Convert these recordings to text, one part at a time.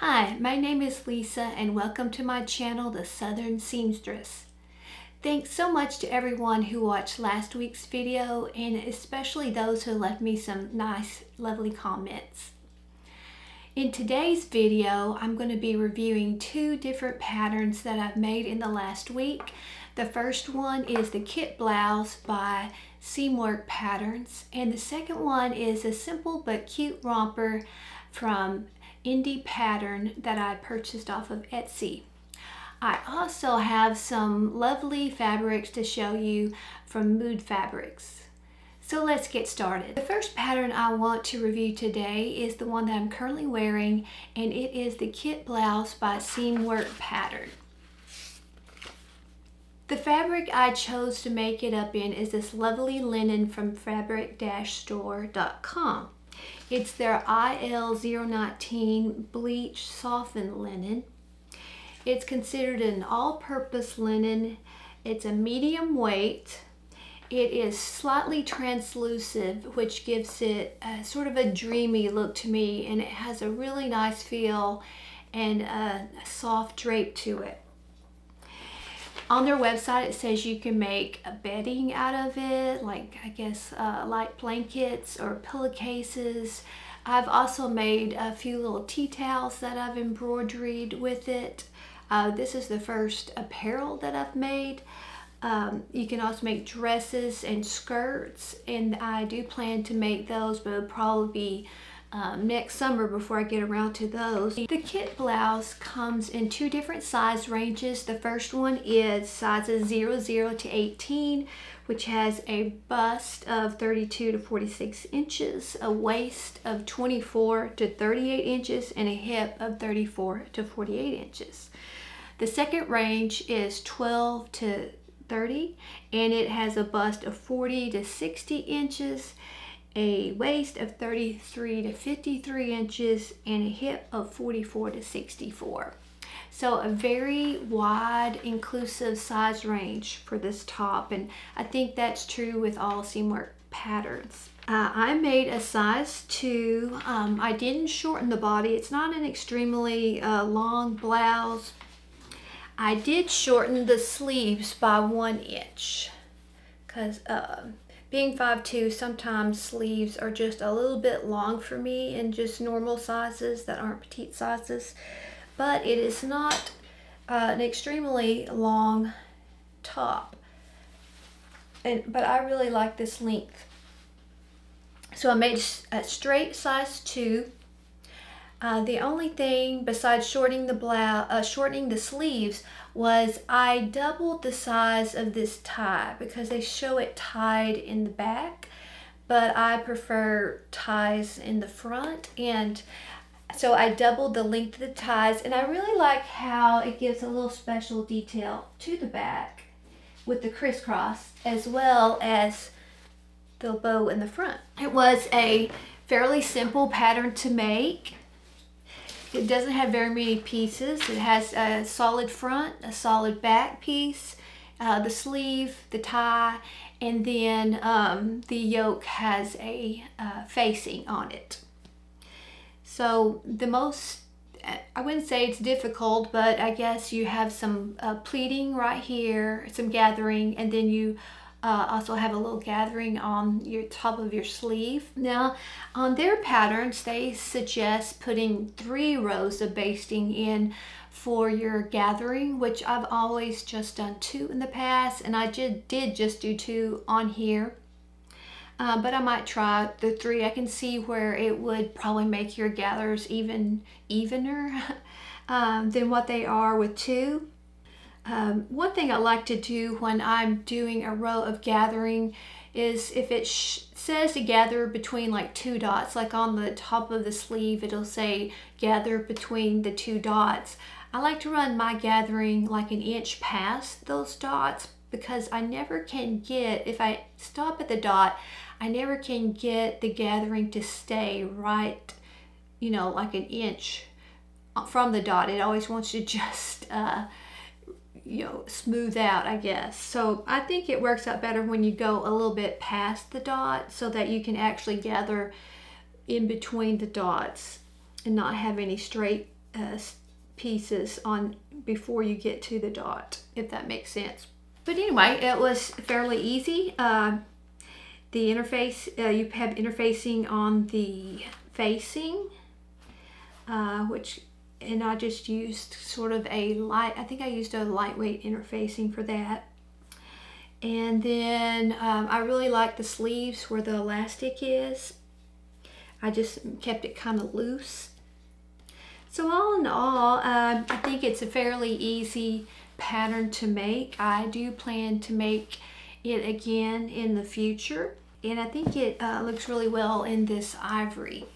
Hi, my name is Lisa and welcome to my channel, The Southern Seamstress. Thanks so much to everyone who watched last week's video and especially those who left me some nice, lovely comments. In today's video, I'm going to be reviewing two different patterns that I've made in the last week. The first one is the Kit Blouse by Seamwork Patterns, and the second one is a simple but cute romper from Indie Pattern that I purchased off of Etsy. I also have some lovely fabrics to show you from Mood Fabrics. So let's get started. The first pattern I want to review today is the one that I'm currently wearing, and it is the Kit Blouse by Seamwork Pattern. The fabric I chose to make it up in is this lovely linen from fabric-store.com. It's their IL019 bleach softened linen. It's considered an all-purpose linen. It's a medium weight. It is slightly translucent, which gives it sort of a dreamy look to me, and it has a really nice feel and a soft drape to it. On their website, it says you can make a bedding out of it, like I guess light blankets or pillowcases. I've also made a few little tea towels that I've embroidered with it. This is the first apparel that I've made. You can also make dresses and skirts, and I do plan to make those, but it'll probably be next summer before I get around to those. The Kit Blouse comes in two different size ranges. The first one is sizes 00 to 18, which has a bust of 32 to 46 inches, a waist of 24 to 38 inches, and a hip of 34 to 48 inches. The second range is 12 to 30, and it has a bust of 40 to 60 inches, a waist of 33 to 53 inches, and a hip of 44 to 64. So a very wide, inclusive size range for this top, and I think that's true with all Seamwork patterns. I made a size 2. I didn't shorten the body. It's not an extremely long blouse. I did shorten the sleeves by 1 inch because being 5'2", sometimes sleeves are just a little bit long for me in just normal sizes that aren't petite sizes. But it is not an extremely long top. But I really like this length. So I made a straight size 2. The only thing besides shortening the sleeves was I doubled the size of this tie because they show it tied in the back, but I prefer ties in the front, and so I doubled the length of the ties, and I really like how it gives a little special detail to the back with the crisscross as well as the bow in the front. It was a fairly simple pattern to make. It doesn't have very many pieces. It has a solid front, a solid back piece, the sleeve, the tie, and then the yoke has a facing on it. So I wouldn't say it's difficult, but I guess you have some pleating right here, some gathering, and then you also have a little gathering on your top of your sleeve. Now, on their patterns, they suggest putting 3 rows of basting in for your gathering, which I've always just done 2 in the past, and I did just do 2 on here. But I might try the 3. I can see where it would probably make your gathers evener than what they are with 2. One thing I like to do when I'm doing a row of gathering is if it says to gather between like 2 dots, like on the top of the sleeve it'll say gather between the 2 dots. I like to run my gathering like 1 inch past those dots because I never can get, if I stop at the dot, I never can get the gathering to stay right, you know, like 1 inch from the dot. It always wants to just you know, smooth out, I guess. So I think it works out better when you go a little bit past the dot so that you can actually gather in between the dots and not have any straight pieces on before you get to the dot, if that makes sense. But anyway, it was fairly easy. The interface, you have interfacing on the facing, and I just used sort of a light, I think I used a lightweight interfacing for that. And then I really like the sleeves where the elastic is. I just kept it kind of loose. So all in all, I think it's a fairly easy pattern to make. I do plan to make it again in the future, and I think it looks really well in this ivory.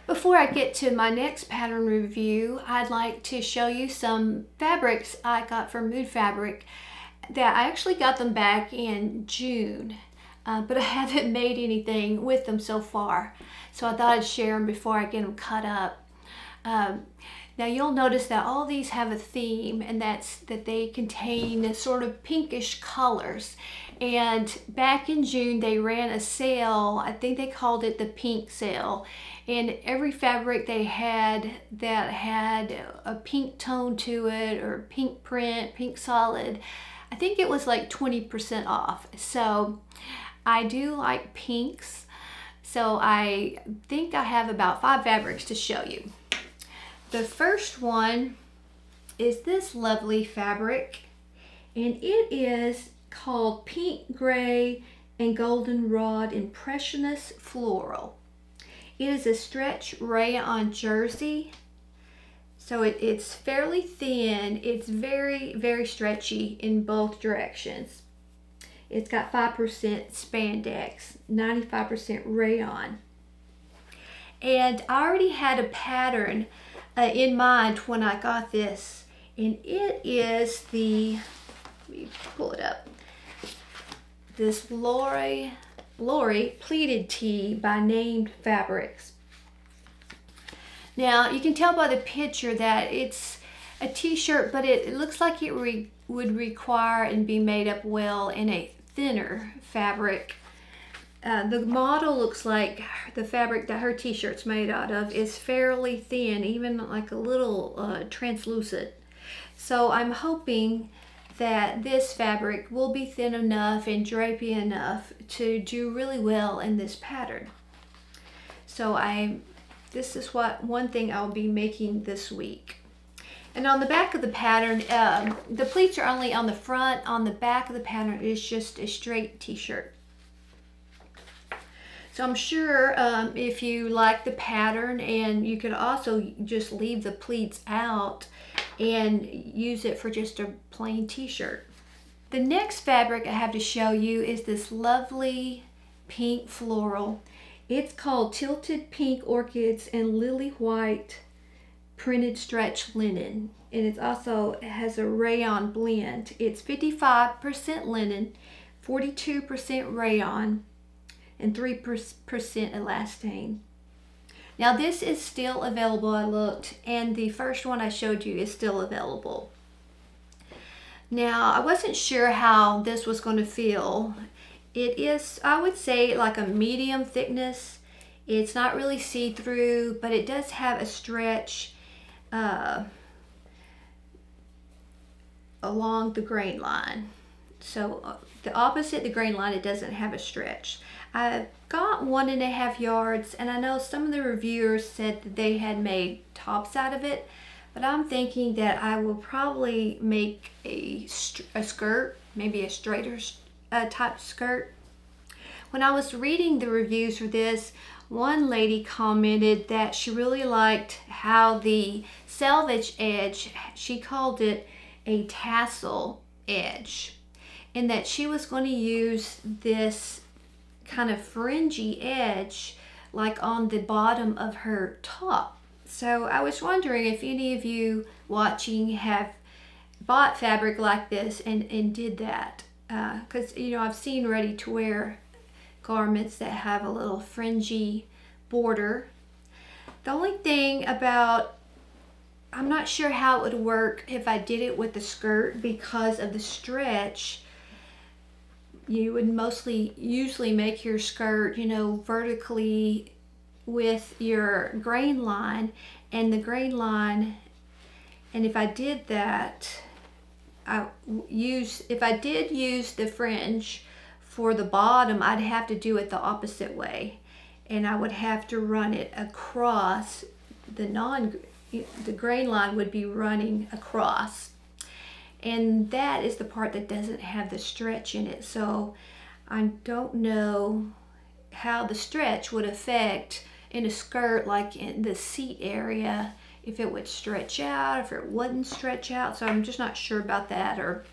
Before I get to my next pattern review, I'd like to show you some fabrics I got from Mood Fabric that I actually got them back in June, but I haven't made anything with them so far. So I thought I'd share them before I get them cut up. Now you'll notice that all these have a theme, and that's that they contain sort of pinkish colors. And back in June they ran a sale, I think they called it the pink sale, and every fabric they had that had a pink tone to it, or pink print, pink solid, I think it was like 20% off. So I do like pinks, so I think I have about 5 fabrics to show you. The first one is this lovely fabric, and it is called Pink, Gray, and Goldenrod Impressionist Floral. It is a stretch rayon jersey, so it's fairly thin. It's very, very stretchy in both directions. It's got 5% spandex, 95% rayon. And I already had a pattern in mind when I got this, and it is the, let me pull it up, this Lori pleated tee by Named Fabrics. Now you can tell by the picture that it's a t-shirt, but it looks like it would require and be made up well in a thinner fabric. The model looks like the fabric that her t-shirt's made out of is fairly thin, even like a little translucent. So I'm hoping that this fabric will be thin enough and drapey enough to do really well in this pattern. So this is one thing I'll be making this week. And on the back of the pattern, the pleats are only on the front. On the back of the pattern is just a straight t-shirt. So I'm sure if you like the pattern, and you could also just leave the pleats out and use it for just a plain t-shirt. The next fabric I have to show you is this lovely pink floral. It's called Tilted Pink Orchids and Lily White Printed Stretch Linen, and it has a rayon blend. It's 55% linen, 42% rayon, and 3% elastane. Now this is still available, I looked, and the first one I showed you is still available. Now I wasn't sure how this was going to feel. It is, I would say, like a medium thickness. It's not really see-through, but it does have a stretch along the grain line. So the opposite the grain line, it doesn't have a stretch. I got 1.5 yards, and I know some of the reviewers said that they had made tops out of it, but I'm thinking that I will probably make a skirt, maybe a straighter type skirt. When I was reading the reviews for this, one lady commented that she really liked how the selvage edge, she called it a tassel edge, and that she was going to use this kind of fringy edge like on the bottom of her top. So I was wondering if any of you watching have bought fabric like this and did that, because you know, I've seen ready-to-wear garments that have a little fringy border. The only thing about, I'm not sure how it would work if I did it with the skirt because of the stretch. You would usually make your skirt, you know, vertically with your grain line, and the grain line, and if I did that, if I did use the fringe for the bottom, I'd have to do it the opposite way, and I would have to run it across the grain line would be running across, and that is the part that doesn't have the stretch in it. So I don't know how the stretch would affect in a skirt, like in the seat area, if it would stretch out, if it wouldn't stretch out. So I'm just not sure about that, or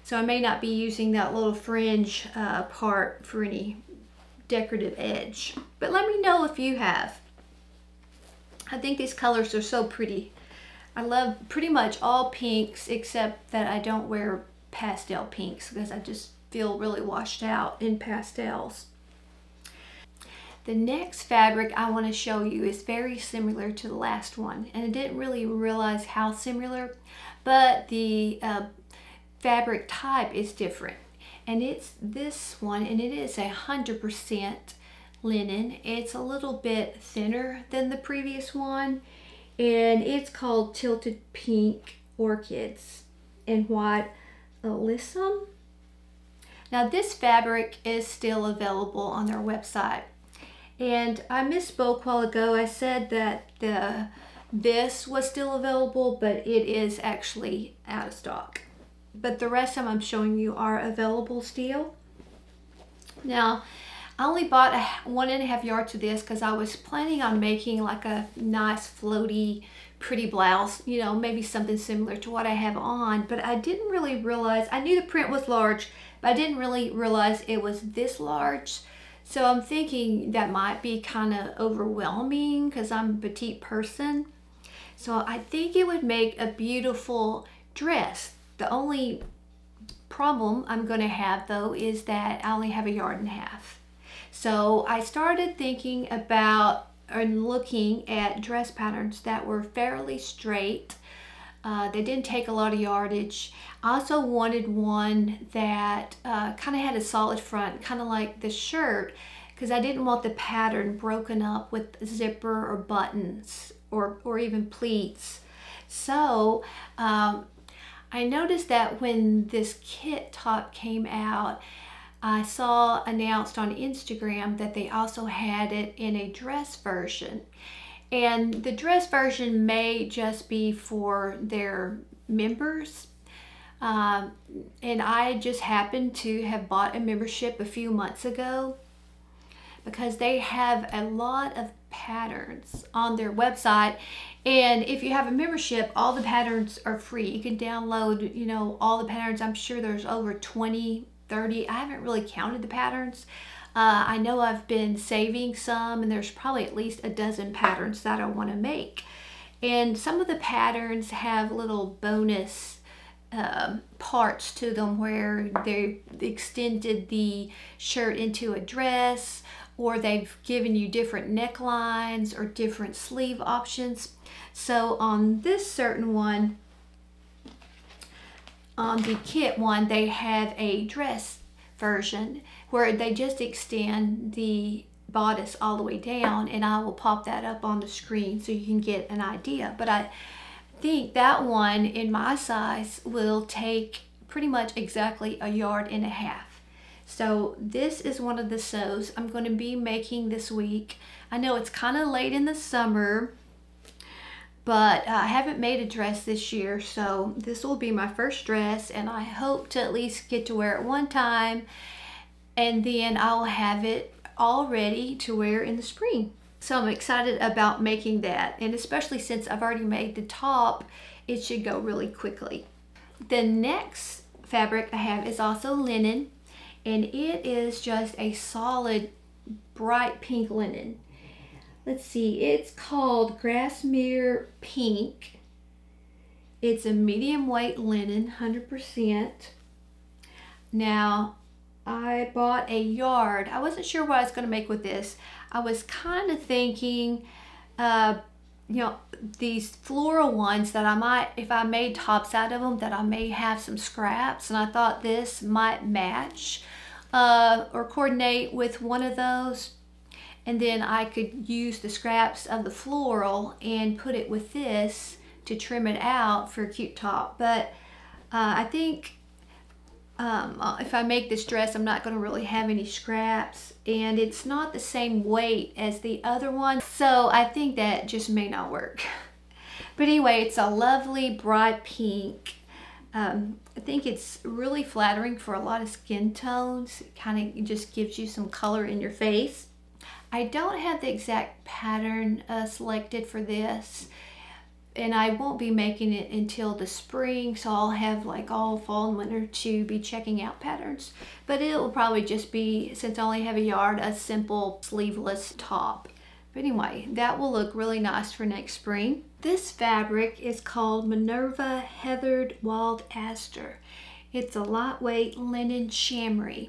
so I may not be using that little fringe part for any decorative edge. But let me know if you have. I think these colors are so pretty. I love pretty much all pinks, except that I don't wear pastel pinks because I just feel really washed out in pastels. The next fabric I want to show you is very similar to the last one, and I didn't really realize how similar, but the fabric type is different, and it's this one, and it is 100% linen. It's a little bit thinner than the previous one, and it's called Tilted Pink Orchids and White Alyssum. Now this fabric is still available on their website. And I misspoke a while ago. I said that this was still available, but it is actually out of stock. But the rest of them I'm showing you are available still. Now, I only bought 1.5 yards of this because I was planning on making like a nice floaty, pretty blouse, you know, maybe something similar to what I have on. But I didn't really realize, I knew the print was large, but I didn't really realize it was this large. So I'm thinking that might be kind of overwhelming because I'm a petite person. So I think it would make a beautiful dress. The only problem I'm going to have though is that I only have 1.5 yards. So I started thinking about and looking at dress patterns that were fairly straight. They didn't take a lot of yardage. I also wanted one that kind of had a solid front, kind of like the shirt, because I didn't want the pattern broken up with zipper or buttons or even pleats. So I noticed that when this kit top came out, I saw announced on Instagram that they also had it in a dress version. And the dress version may just be for their members. And I just happened to have bought a membership a few months ago because they have a lot of patterns on their website. And if you have a membership, all the patterns are free. You can download, you know, all the patterns. I'm sure there's over 20, 30. I haven't really counted the patterns. I know I've been saving some, and there's probably at least 12 patterns that I want to make. And some of the patterns have little bonus parts to them where they extended the shirt into a dress, or they've given you different necklines or different sleeve options. So on this certain one, on the kit one, they have a dress version where they just extend the bodice all the way down, and I will pop that up on the screen so you can get an idea. But I think that one in my size will take pretty much exactly 1.5 yards. So this is one of the sews I'm going to be making this week. I know it's kind of late in the summer, but I haven't made a dress this year, so this will be my first dress, and I hope to at least get to wear it one time, and then I'll have it all ready to wear in the spring. So I'm excited about making that, and especially since I've already made the top, it should go really quickly. The next fabric I have is also linen, and it is just a solid bright pink linen. Let's see, it's called Grassmere Pink. It's a medium weight linen, 100%. Now, I bought 1 yard. I wasn't sure what I was going to make with this. I was kind of thinking, you know, these floral ones that I might, if I made tops out of them, that I may have some scraps, and I thought this might match or coordinate with one of those. and then I could use the scraps of the floral and put it with this to trim it out for a cute top. But I think if I make this dress, I'm not going to really have any scraps, and it's not the same weight as the other one, so I think that just may not work. But anyway, it's a lovely bright pink. I think it's really flattering for a lot of skin tones. It kind of just gives you some color in your face. I don't have the exact pattern selected for this, and I won't be making it until the spring, so I'll have like all fall and winter to be checking out patterns. But it will probably just be, since I only have a yard, a simple sleeveless top. But anyway, that will look really nice for next spring. This fabric is called Minerva Heathered Wild Aster. It's a lightweight linen chamois.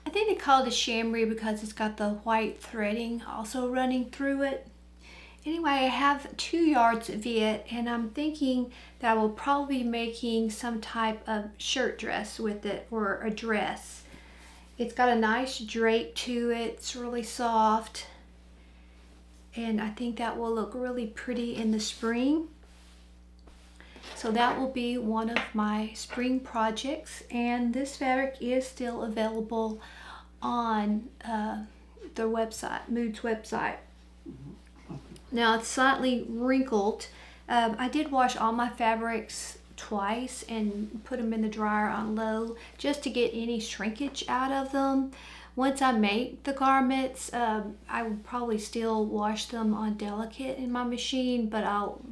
I think they call it a chamois because it's got the white threading also running through it. Anyway, I have 2 yards of it, and I'm thinking that I will probably be making some type of shirt dress with it, or a dress. It's got a nice drape to it. It's really soft, and I think that will look really pretty in the spring. So that will be one of my spring projects, and this fabric is still available on their website, Mood's website. Now it's slightly wrinkled. I did wash all my fabrics twice and put them in the dryer on low just to get any shrinkage out of them. Once I make the garments, I will probably still wash them on delicate in my machine, but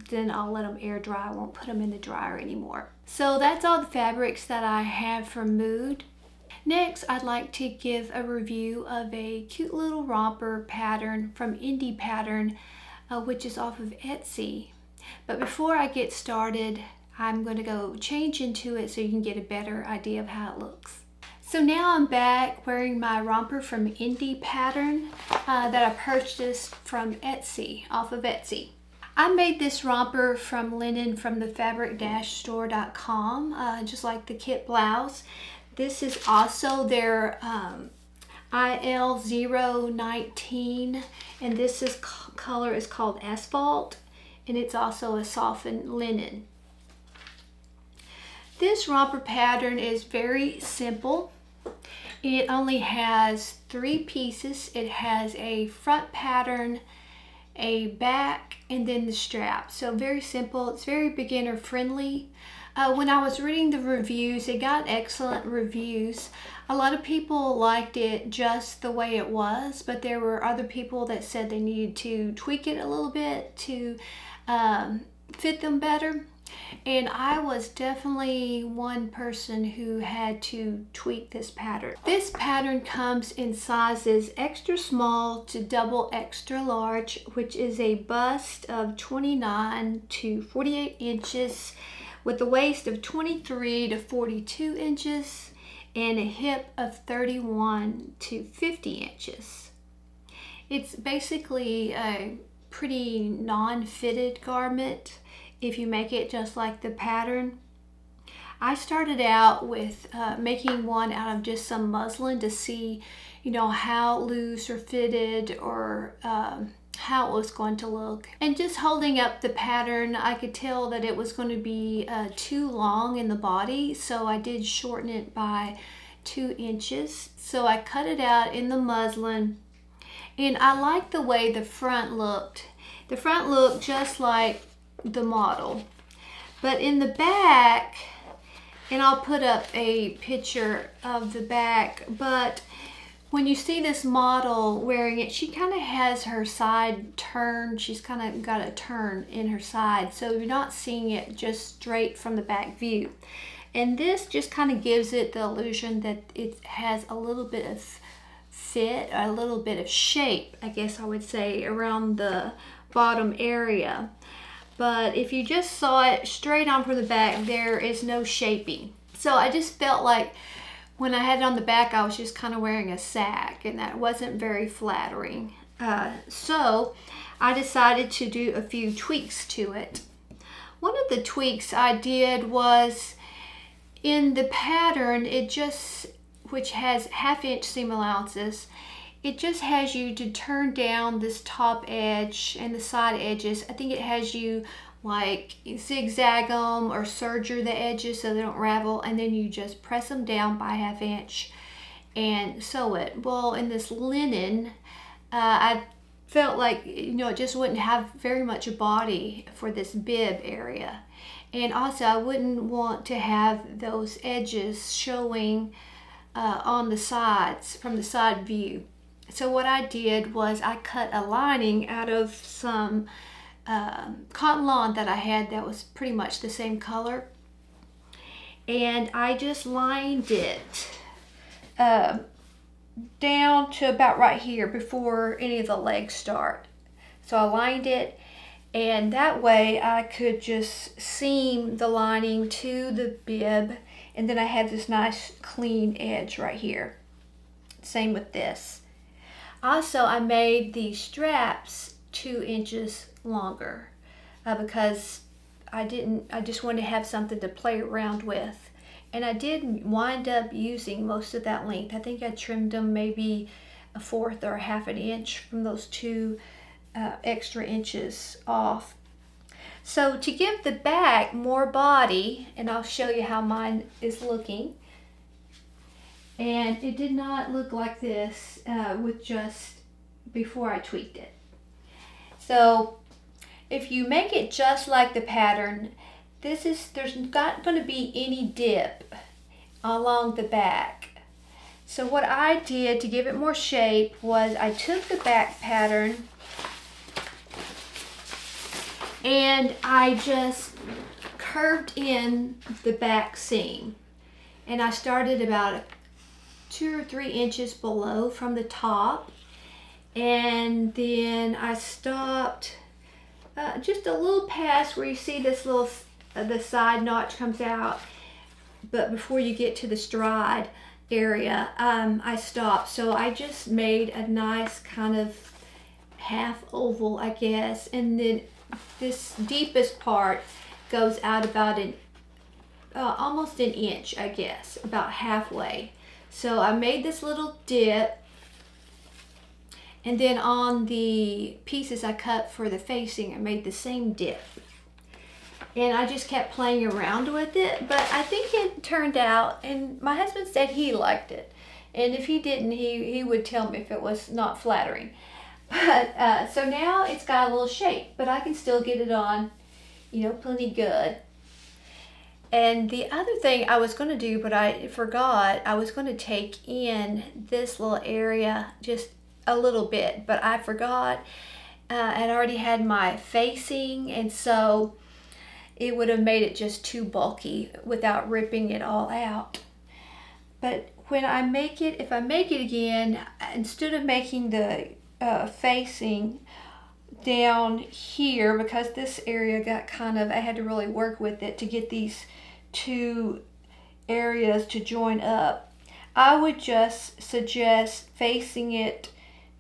then I'll let them air dry. I won't put them in the dryer anymore. So that's all the fabrics that I have from Mood. Next, I'd like to give a review of a cute little romper pattern from Indie Pattern, which is off of Etsy. But before I get started, I'm going to go change into it so you can get a better idea of how it looks. So now I'm back wearing my romper from Indie Pattern that I purchased from Etsy, off of Etsy. I made this romper from linen from the fabric-store.com, just like the kit blouse. This is also their IL019, and this color is called Asphalt, and it's also a softened linen. This romper pattern is very simple. It only has 3 pieces. It has a front pattern, a back, and then the strap. So very simple. It's very beginner friendly. When I was reading the reviews, it got excellent reviews. A lot of people liked it just the way it was, but there were other people that said they needed to tweak it a little bit to fit them better. And I was definitely one person who had to tweak this pattern. This pattern comes in sizes extra small to double extra large, which is a bust of 29 to 48 inches with a waist of 23 to 42 inches and a hip of 31 to 50 inches. It's basically a pretty non-fitted garment if you make it just like the pattern. I started out with making one out of just some muslin to see, you know, how loose or fitted or how it was going to look. And just holding up the pattern, I could tell that it was going to be too long in the body, so I did shorten it by 2 inches. So I cut it out in the muslin, and I like the way the front looked. The front looked just like the model, but in the back, and I'll put up a picture of the back, but when you see this model wearing it, she kind of has her side turned. She's kind of got a turn in her side, so you're not seeing it just straight from the back view. And this just kind of gives it the illusion that it has a little bit of fit, a little bit of shape, I guess I would say, around the bottom area. But if you just saw it straight on from the back, there is no shaping. So I just felt like when I had it on the back, I was just kind of wearing a sack, and that wasn't very flattering. So I decided to do a few tweaks to it. One of the tweaks I did was in the pattern, which has 1/2 inch seam allowances, it just has you to turn down this top edge and the side edges. I think it has you like zigzag them or serger the edges so they don't ravel, and then you just press them down by 1/2 inch and sew it. Well, in this linen, I felt like, you know, it just wouldn't have very much body for this bib area. And also I wouldn't want to have those edges showing on the sides from the side view. So what I did was I cut a lining out of some cotton lawn that I had that was pretty much the same color. And I just lined it down to about right here before any of the legs start. So I lined it, and that way I could just seam the lining to the bib, and then I have this nice clean edge right here. Same with this. Also, I made the straps 2 inches longer because I just wanted to have something to play around with. And I did wind up using most of that length. I think I trimmed them maybe 1/4 or 1/2 inch from those 2 extra inches off. So to give the back more body, and I'll show you how mine is looking. And it did not look like this with just before I tweaked it. So if you make it just like the pattern, there's not going to be any dip along the back. So what I did to give it more shape was I took the back pattern and I just curved in the back seam. And I started about 2 or 3 inches below from the top. And then I stopped just a little past where you see this little, the side notch comes out. But before you get to the stride area, I stopped. So I just made a nice kind of half oval, I guess. And then this deepest part goes out about almost an inch, I guess, about halfway. So I made this little dip, and then on the pieces I cut for the facing, I made the same dip. And I just kept playing around with it, but I think it turned out, and my husband said he liked it. And if he didn't, he would tell me if it was not flattering. But so now it's got a little shape, but I can still get it on, you know, plenty good. And the other thing I was going to do, but I forgot, I was going to take in this little area just a little bit, but I forgot. I'd already had my facing, and so it would have made it just too bulky without ripping it all out. But when I make it, if I make it again, instead of making the facing down here, because this area got kind of, I had to really work with it to get these 2 areas to join up, I would just suggest facing it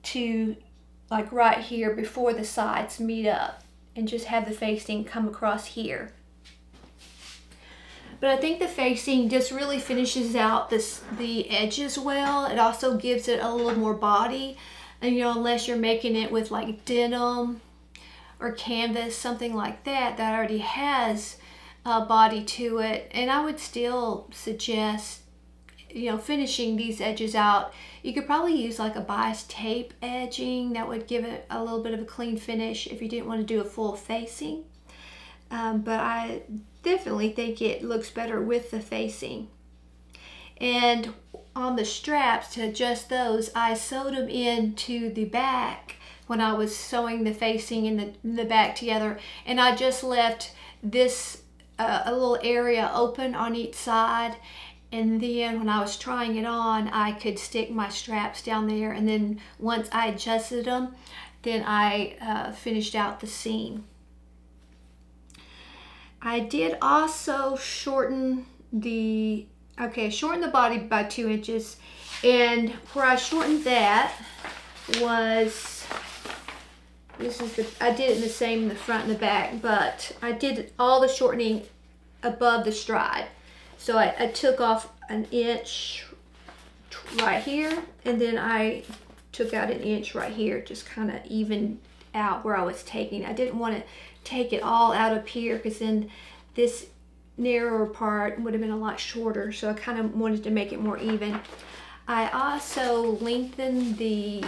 to like right here before the sides meet up, and just have the facing come across here. But I think the facing just really finishes out the edges well. It also gives it a little more body. And, you know, unless you're making it with like denim or canvas, something like that, that already has a body to it. And I would still suggest, you know, finishing these edges out. You could probably use like a bias tape edging. That would give it a little bit of a clean finish if you didn't want to do a full facing. But I definitely think it looks better with the facing. And on the straps, to adjust those, I sewed them into the back when I was sewing the facing and the back together. And I just left this a little area open on each side. And then when I was trying it on, I could stick my straps down there. And then once I adjusted them, then I finished out the seam. I did also shorten the body by 2 inches. And where I shortened that was, I did it the same in the front and the back, but I did all the shortening above the stride. So I took off an inch right here, and then I took out 1 inch right here, just kind of evened out where I was taking. I didn't want to take it all out up here because then this narrower part would have been a lot shorter, so I kind of wanted to make it more even. I also lengthened the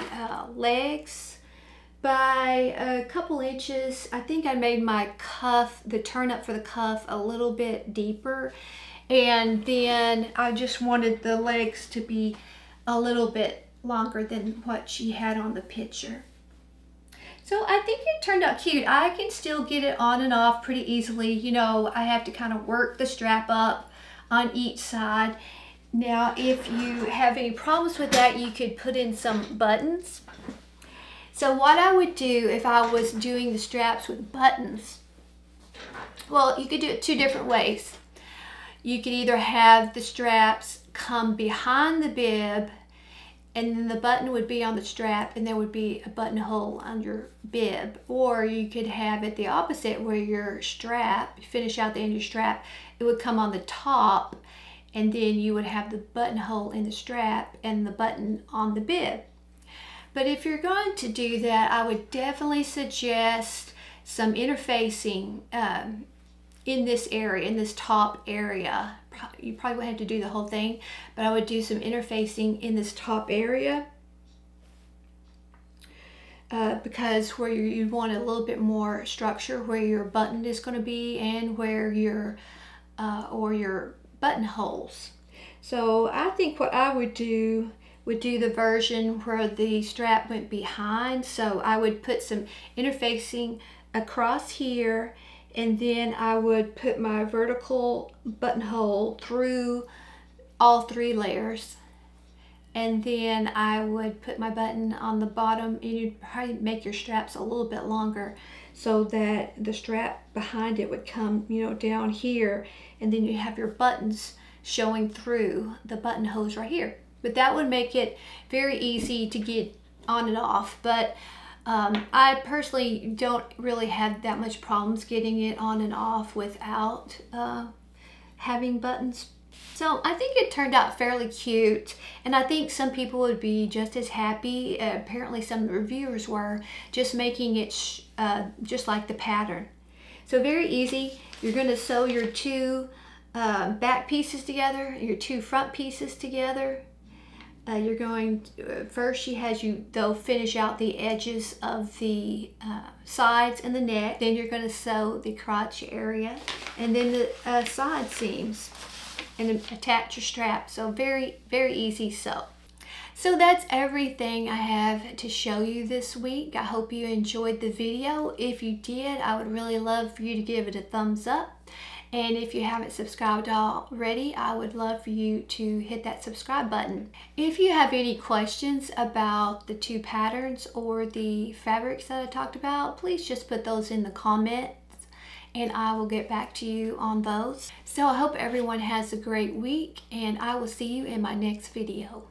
legs by a couple inches. I think I made my cuff, the turn up for the cuff, a little bit deeper, and then I just wanted the legs to be a little bit longer than what she had on the picture. So I think it turned out cute. I can still get it on and off pretty easily. You know, I have to kind of work the strap up on each side. Now, if you have any problems with that, you could put in some buttons. So what I would do if I was doing the straps with buttons, well, you could do it 2 different ways. You could either have the straps come behind the bib, and then the button would be on the strap and there would be a buttonhole on your bib. Or you could have it the opposite, where your strap, finish out the end of your strap, it would come on the top, and then you would have the buttonhole in the strap and the button on the bib. But if you're going to do that, I would definitely suggest some interfacing in this area, in this top area. You probably wouldn't have to do the whole thing, but I would do some interfacing in this top area because where you want a little bit more structure, where your button is going to be and where your buttonholes. So I think what I would do the version where the strap went behind. So I would put some interfacing across here, and then I would put my vertical buttonhole through all 3 layers. And then I would put my button on the bottom, and you'd probably make your straps a little bit longer so that the strap behind it would come, you know, down here, and then you have your buttons showing through the buttonholes right here. But that would make it very easy to get on and off. But I personally don't really have that much problems getting it on and off without having buttons. So I think it turned out fairly cute, and I think some people would be just as happy, apparently some of the reviewers were, just making it just like the pattern. So very easy. You're going to sew your 2 back pieces together, your 2 front pieces together. You're going to, first she has you though finish out the edges of the sides and the neck. Then you're going to sew the crotch area and then the side seams and attach your strap. So very, very easy sew. So that's everything I have to show you this week. I hope you enjoyed the video. If you did, I would really love for you to give it a thumbs up. And if you haven't subscribed already, I would love for you to hit that subscribe button. If you have any questions about the 2 patterns or the fabrics that I talked about, please just put those in the comments and I will get back to you on those. So I hope everyone has a great week, and I will see you in my next video.